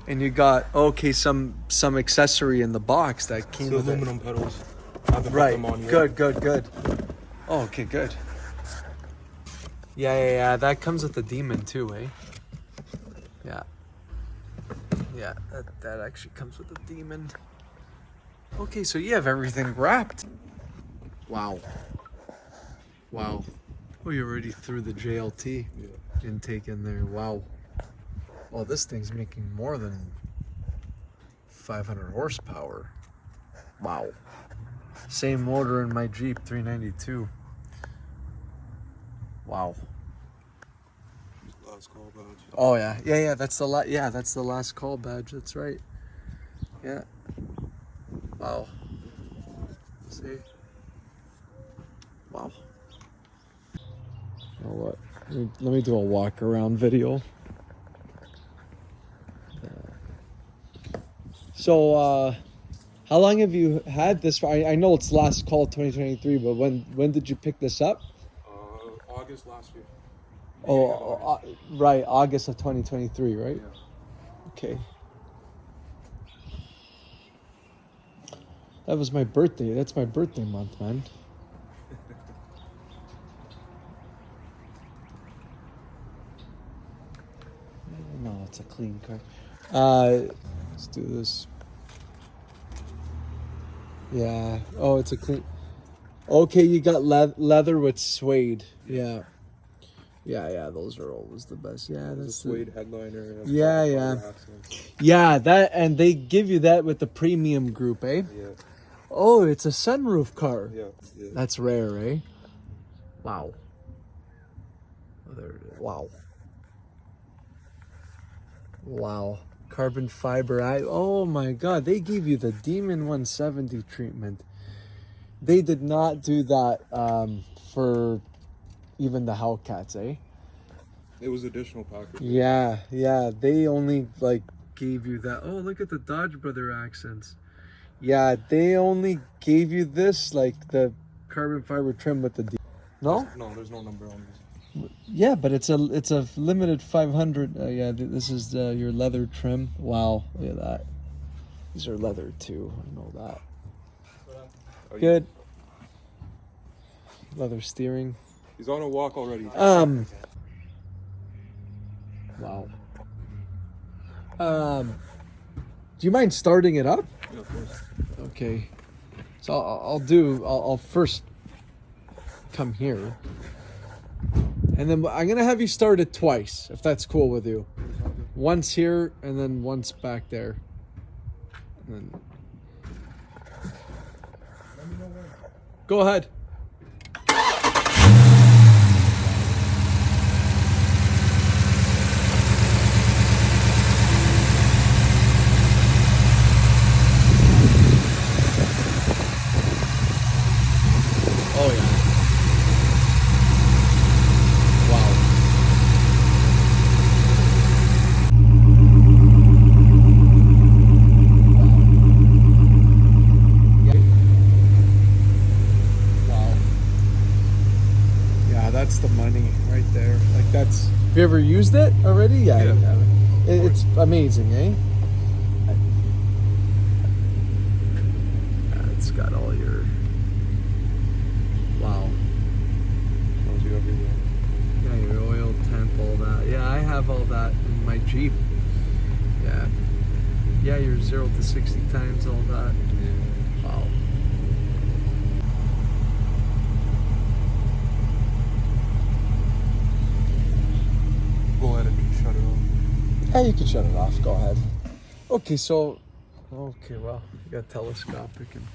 And you got some accessory in the box that came The with aluminum pedals. I haven't put Right. them on yet. Good. Oh, okay, good. Yeah. That comes with the demon too, eh? Yeah. Yeah, that actually comes with the demon. Okay, so you have everything wrapped. Wow. Oh, you already threw the JLT intake in there. Wow. Well, this thing's making more than 500 horsepower. Wow. Same motor in my Jeep 392. Wow. Last call badge. Oh yeah. That's the last call badge. That's right. Yeah. Wow. See. Wow. You know what? Let me do a walk around video. So, how long have you had this? I know it's last call 2023, but when did you pick this up? August last year. Right, August of 2023, right? Yeah. Okay. That was my birthday. That's my birthday month, man. No, it's a clean car. Let's do this. Yeah. Oh, it's a clean. Okay, you got leather with suede. Yeah. Those are always the best. Yeah, The that's suede headliner. Yeah, that, and they give you that with the premium group, eh? Yeah. Oh, it's a sunroof car. Yeah. That's rare, eh? Wow. Oh, there it is. Wow. Carbon fiber. Oh my God, they gave you the Demon 170 treatment. They did not do that for even the Hellcats, eh? It was additional package. Yeah. They only gave you that. Oh, look at the Dodge Brother accents. Yeah, they only gave you this, the carbon fiber trim with the No? No, there's no number on this. Yeah, but it's a limited 500. Yeah, this is your leather trim. Wow, look at that. These are leather too. I know that. Good. Leather steering. He's on a walk already. Wow. Do you mind starting it up? Yeah, of course. Okay. So I'll first come here. And then I'm going to have you start it twice, if that's cool with you. Once here and then once back there. And then... Go ahead. Oh yeah. Wow. Wow. Yeah, that's the money right there. That's. Have you ever used it already? Yeah. You have it. It's amazing, eh? Yeah, it's got all your. Wow. Tells you everything. Yeah, your oil temp, all that. Yeah, I have all that in my Jeep. Yeah. Yeah, your 0 to 60 times, all that. Wow. Go ahead and shut it off. Yeah, you can shut it off. Go ahead. Okay, so... Okay, well, you got telescopic and...